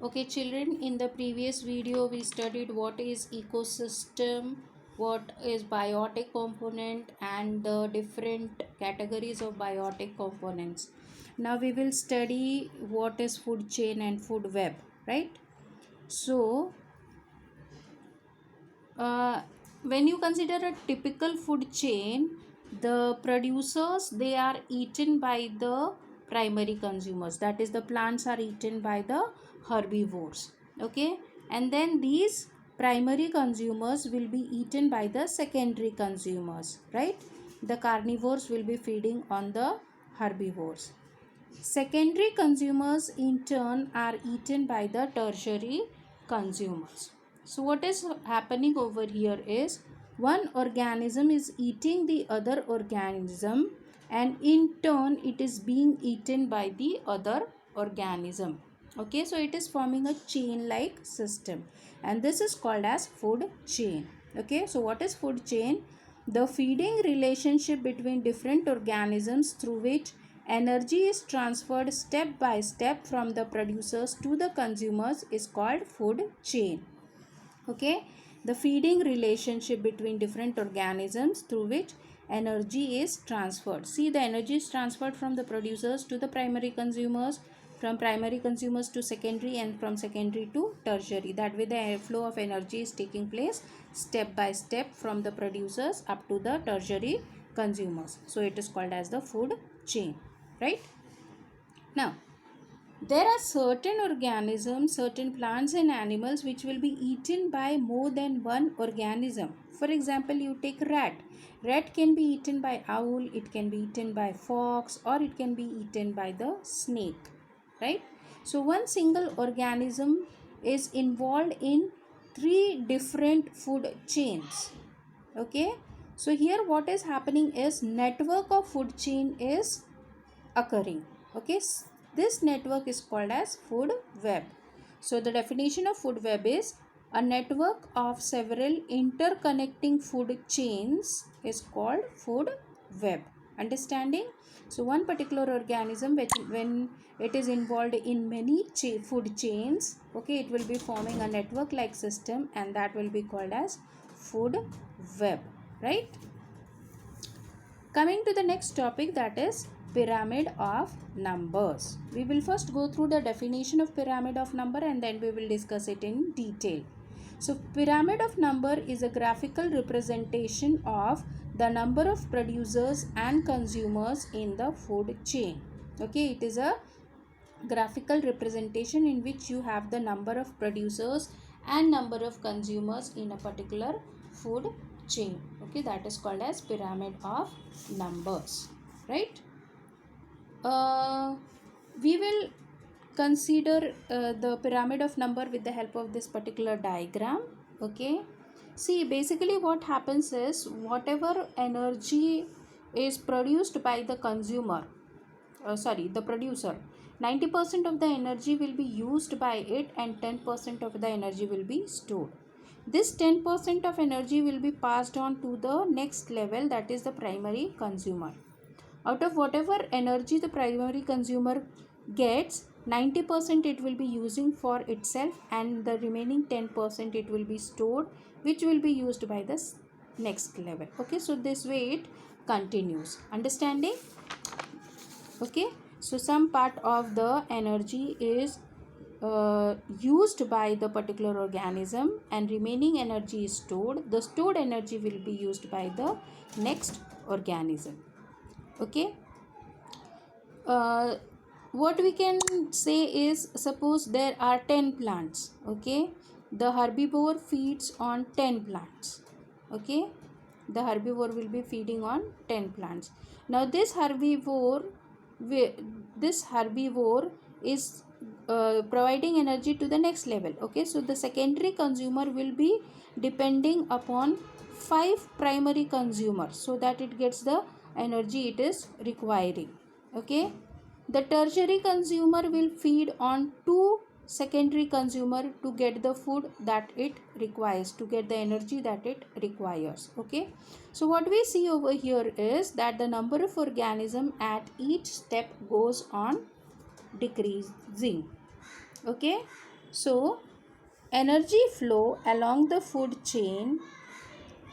Okay, children, in the previous video we studied what is ecosystem, what is biotic component, and the different categories of biotic components. Now we will study what is food chain and food web, right? So, uh, when you consider a typical food chain, the producers, they are eaten by the primary consumers, that is the plants are eaten by the herbivores, okay, and then these primary consumers will be eaten by the secondary consumers, right? The carnivores will be feeding on the herbivores. Secondary consumers in turn are eaten by the tertiary consumers. So what is happening over here is one organism is eating the other organism, and in turn it is being eaten by the other organism. Okay, so it is forming a chain like system, and this is called as food chain. Okay, so what is food chain? The feeding relationship between different organisms through which energy is transferred step by step from the producers to the consumers is called food chain. Okay, the feeding relationship between different organisms through which energy is transferred. See, the energy is transferred from the producers to the primary consumers, from primary consumers to secondary, and from secondary to tertiary. That way the flow of energy is taking place step by step from the producers up to the tertiary consumers. So it is called as the food chain, right? Now there are certain organisms, certain plants and animals which will be eaten by more than one organism. For example, you take rat. Rat can be eaten by owl, it can be eaten by fox, or it can be eaten by the snake, right? So one single organism is involved in three different food chains. Okay? So here what is happening is network of food chain is occurring. Okay, this network is called as food web. So the definition of food web is a network of several interconnecting food chains is called food web. Understanding? So one particular organism which, when it is involved in many food chains, okay, it will be forming a network like system, and that will be called as food web, right? Coming to the next topic, that is pyramid of numbers. We will first go through the definition of pyramid of number, and then we will discuss it in detail. So pyramid of number is a graphical representation of the number of producers and consumers in the food chain. Okay, it is a graphical representation in which you have the number of producers and number of consumers in a particular food chain. Okay, that is called as pyramid of numbers, right? We will consider the pyramid of number with the help of this particular diagram. Okay, see, basically what happens is whatever energy is produced by the consumer, the producer, 90% of the energy will be used by it, and 10% of the energy will be stored. This 10% of energy will be passed on to the next level, that is the primary consumer. Out of whatever energy the primary consumer gets, 90% it will be using for itself, and the remaining 10% it will be stored, which will be used by the next level. Okay, so this way it continues. Understanding? Okay, so some part of the energy is used by the particular organism, and remaining energy is stored. The stored energy will be used by the next organism. Okay, what we can say is, suppose there are 10 plants. Okay, the herbivore feeds on 10 plants. Okay, the herbivore will be feeding on 10 plants. Now this herbivore is providing energy to the next level. Okay, so the secondary consumer will be depending upon 5 primary consumers so that it gets the energy it is requiring. Okay, the tertiary consumer will feed on 2 secondary consumer to get the food that it requires, to get the energy that it requires. Okay, so what we see over here is that the number of organism at each step goes on decreasing. Okay, So energy flow along the food chain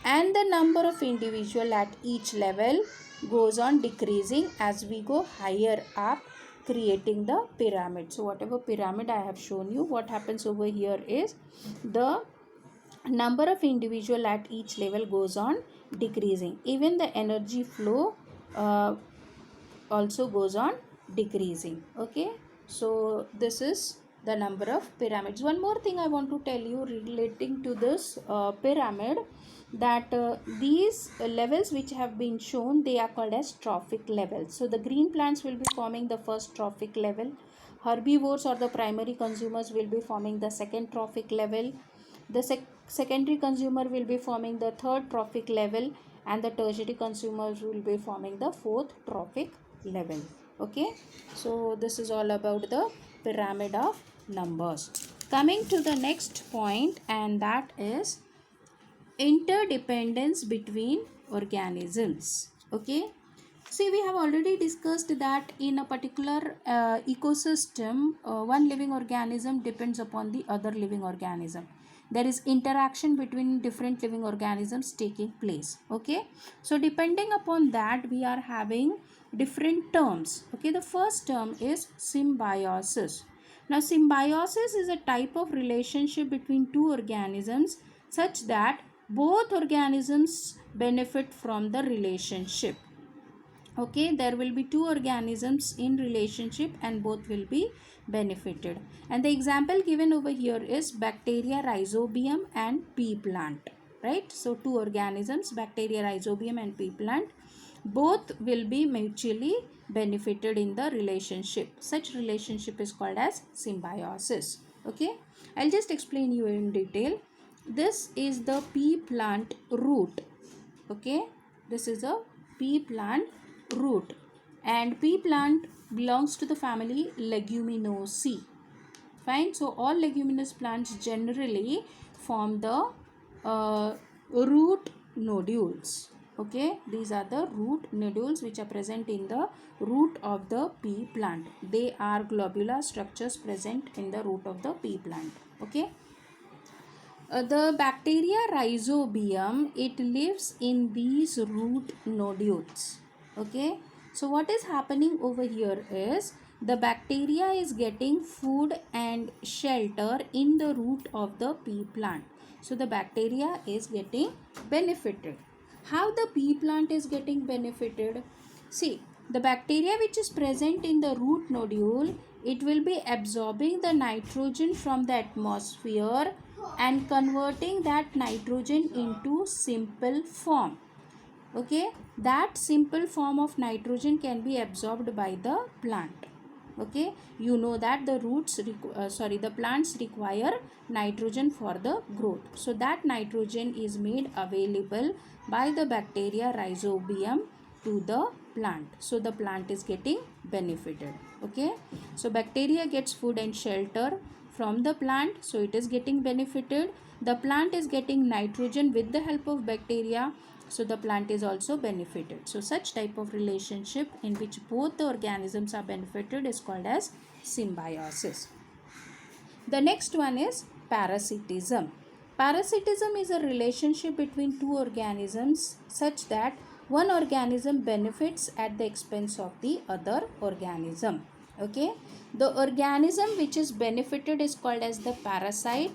and the number of individual at each level goes on decreasing as we go higher up, creating the pyramid. So whatever pyramid I have shown you, what happens over here is the number of individual at each level goes on decreasing. Even the energy flow also goes on decreasing. Okay, so this is the number of pyramids. One more thing I want to tell you relating to this pyramid, that these levels which have been shown, they are called as trophic levels. So the green plants will be forming the first trophic level, herbivores or the primary consumers will be forming the second trophic level, the secondary consumer will be forming the third trophic level, and the tertiary consumers will be forming the fourth trophic level. Okay, so this is all about the pyramid of numbers. Coming to the next point, and that is interdependence between organisms. Okay, see, we have already discussed that in a particular ecosystem, one living organism depends upon the other living organism. There is interaction between different living organisms taking place. Okay, so depending upon that, we are having different terms. Okay, the first term is symbiosis. Now symbiosis is a type of relationship between two organisms such that both organisms benefit from the relationship. Okay, there will be two organisms in relationship and both will be benefited. And the example given over here is bacteria rhizobium and pea plant, right? So two organisms, bacteria rhizobium and pea plant, both will be mutually benefited in the relationship. Such relationship is called as symbiosis. Okay, I'll just explain you in detail. This is the pea plant root. Okay, this is a pea plant root, and pea plant belongs to the family Leguminosae. Fine, so all leguminous plants generally form the root nodules. Okay, these are the root nodules which are present in the root of the pea plant. They are globular structures present in the root of the pea plant. Okay, the bacteria rhizobium, it lives in these root nodules. Okay, so what is happening over here is the bacteria is getting food and shelter in the root of the pea plant. So the bacteria is getting benefited. How the pea plant is getting benefited? See, the bacteria which is present in the root nodule, it will be absorbing the nitrogen from the atmosphere and converting that nitrogen into simple form. Okay, that simple form of nitrogen can be absorbed by the plant. Okay, you know that the the plants require nitrogen for the growth. So that nitrogen is made available by the bacteria rhizobium to the plant. So the plant is getting benefited. Okay, so bacteria gets food and shelter from the plant, so it is getting benefited. The plant is getting nitrogen with the help of bacteria, so the plant is also benefited. So such type of relationship in which both the organisms are benefited is called as symbiosis. The next one is parasitism. Parasitism is a relationship between two organisms such that one organism benefits at the expense of the other organism. Okay, the organism which is benefited is called as the parasite,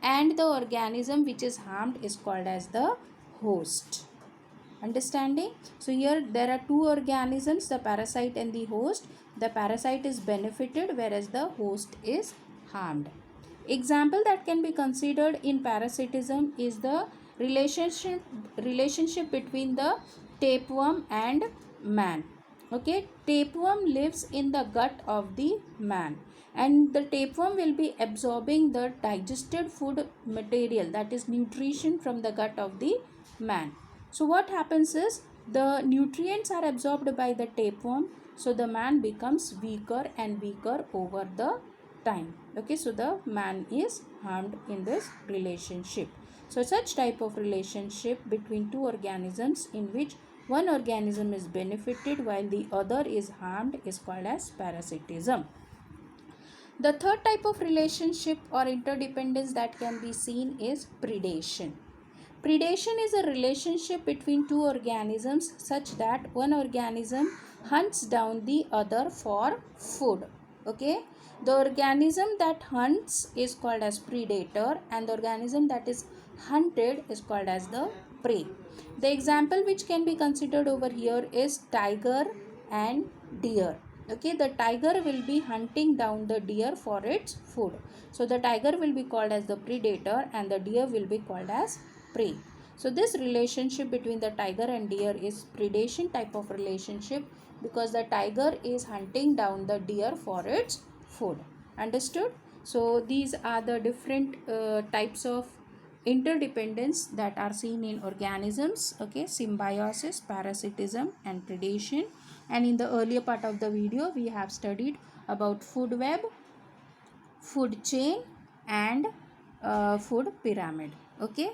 and the organism which is harmed is called as the host. Understanding? So here there are two organisms, the parasite and the host. The parasite is benefited whereas the host is harmed. Example that can be considered in parasitism is the relationship between the tapeworm and man. Okay, tapeworm lives in the gut of the man, and the tapeworm will be absorbing the digested food material, that is nutrition, from the gut of the man. So what happens is the nutrients are absorbed by the tapeworm, so the man becomes weaker and weaker over the time. Okay, so the man is harmed in this relationship. So such type of relationship between two organisms in which one organism is benefited while the other is harmed is called as parasitism. The third type of relationship or interdependence that can be seen is predation. Predation is a relationship between two organisms such that one organism hunts down the other for food. Okay, the organism that hunts is called as predator and the organism that is hunted is called as the prey. The example which can be considered over here is tiger and deer. Okay, the tiger will be hunting down the deer for its food, so the tiger will be called as the predator and the deer will be called as prey. So this relationship between the tiger and deer is predation type of relationship because the tiger is hunting down the deer for its food. Understood? So these are the different types of interdependence that are seen in organisms. Okay, symbiosis, parasitism and predation. And in the earlier part of the video we have studied about food web, food chain and food pyramid. Okay,